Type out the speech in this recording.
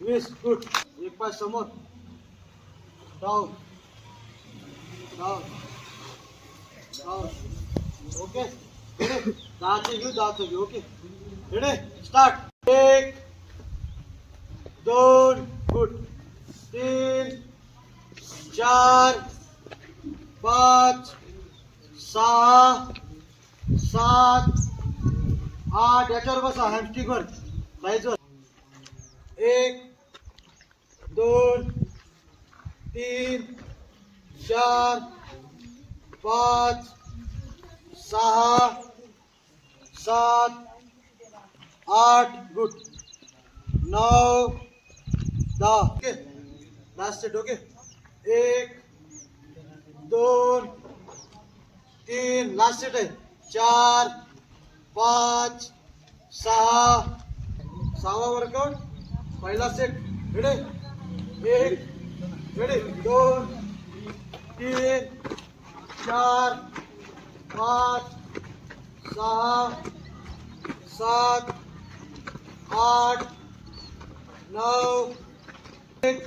Twist good. एक पाय समोर. Down down down. Okay ready. 10चे घेऊ 10चे घेऊ. Okay ready start. 1 2 गुड. 3 4 5 6 7 8. याच्यावर बसा हॅमस्ट्रिंगवर साईजवर. 1 2 3 4 5 6 7 8 good. 9 10. Okay last set. Okay 1 2 3 last set आहे. 4 5 6 6वा वर्कआउट पहिला सेट. Ready 1 ready 2 3 4 5 6 7 8 9 1